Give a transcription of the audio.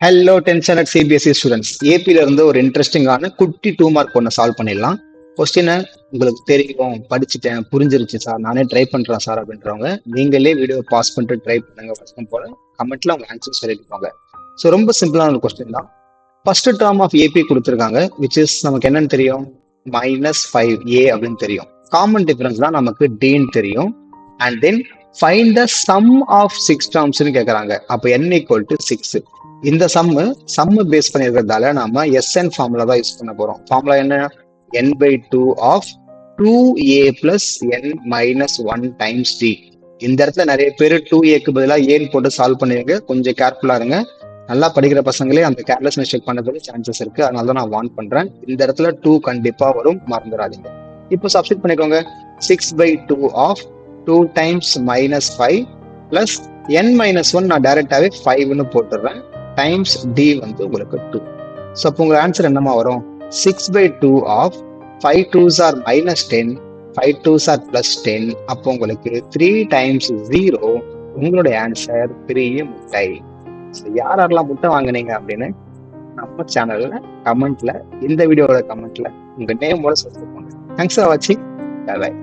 Hello tension at CBSE students. ஏபில இருந்து ஒரு இன்ட்ரெஸ்டிங்கான குட்டி 2 மார்க் ஒன்று சால்வ் பண்ணிடலாம். கொஸ்டினை உங்களுக்கு தெரியும், படிச்சுட்டேன், புரிஞ்சிருச்சு சார், நானே ட்ரை பண்றேன் சார் அப்படின்றவங்க நீங்களே வீடியோ பாஸ் பண்ணிட்டு ட்ரை பண்ணுங்க. வழக்கம் போல கமெண்ட்ல உங்க ஆன்சர் சொல்லிருப்பாங்க. ஸோ ரொம்ப சிம்பிளான ஒரு கொஸ்டின் தான். ஃபர்ஸ்ட் டேர்ம் ஆஃப் ஏபி கொடுத்துருக்காங்க, விச் இஸ் நமக்கு என்னன்னு தெரியும், -5a அப்படின்னு தெரியும். காமன் டிஃபரன்ஸ் தான் நமக்கு டேன்னு தெரியும். And then find the sum of 6 டேர்ம்ஸ்னு கேட்கறாங்க. அப்போ n = 6. இந்த சம்மு பேஸ் பண்ணிருக்கிறதால நாம SN ஃபார்முலா தான் யூஸ் பண்ண போறோம். ஃபார்முலா என்ன, n/2 of 2a plus n minus 1 times d. இந்த இடத்துல நிறைய பேர் 2aக்கு பதிலாக ஏன்னு போட்டு சால்வ் பண்ணுவீங்க. கொஞ்சம் கேர்ஃபுல்லா இருங்க. நல்லா படிக்கிற பசங்களே அந்த கேர்லெஸ் மிஸ்டேக் பண்ணதுக்கு சான்சஸ் இருக்கு. அதனால தான் நான் வார்ன் பண்றேன். இந்த இடத்துல 2 கண்டிப்பா வரும், மறந்துடாதீங்க. இப்போ சப்ஸ்டிட் பண்ணிக்கோங்க. 6/2 of 2 times -5 plus n minus 1 நான் டைரக்டாவே 5ன்னு போட்டுடுறேன். டைம்ஸ் d வந்து உங்களுக்கு 2. ஸோ அப்போ உங்க ஆன்சர் என்னமா வரும், 6/2 of 5 2s are -10, 5 2s are +10. அப்போ உங்களுக்கு 3 டைம்ஸ் 0. உங்களுடைய ஆன்சர் பெரிய முட்டை. யாரெல்லாம் முட்டை வாங்கினீங்க அப்படின்னு நம்ம சேனல்ல கமெண்ட்ல, இந்த வீடியோட கமெண்ட்ல உங்க நேமோட சொல்லிருப்பாங்க. தேங்க்ஸ் ஃபார் வாட்சிங். பை.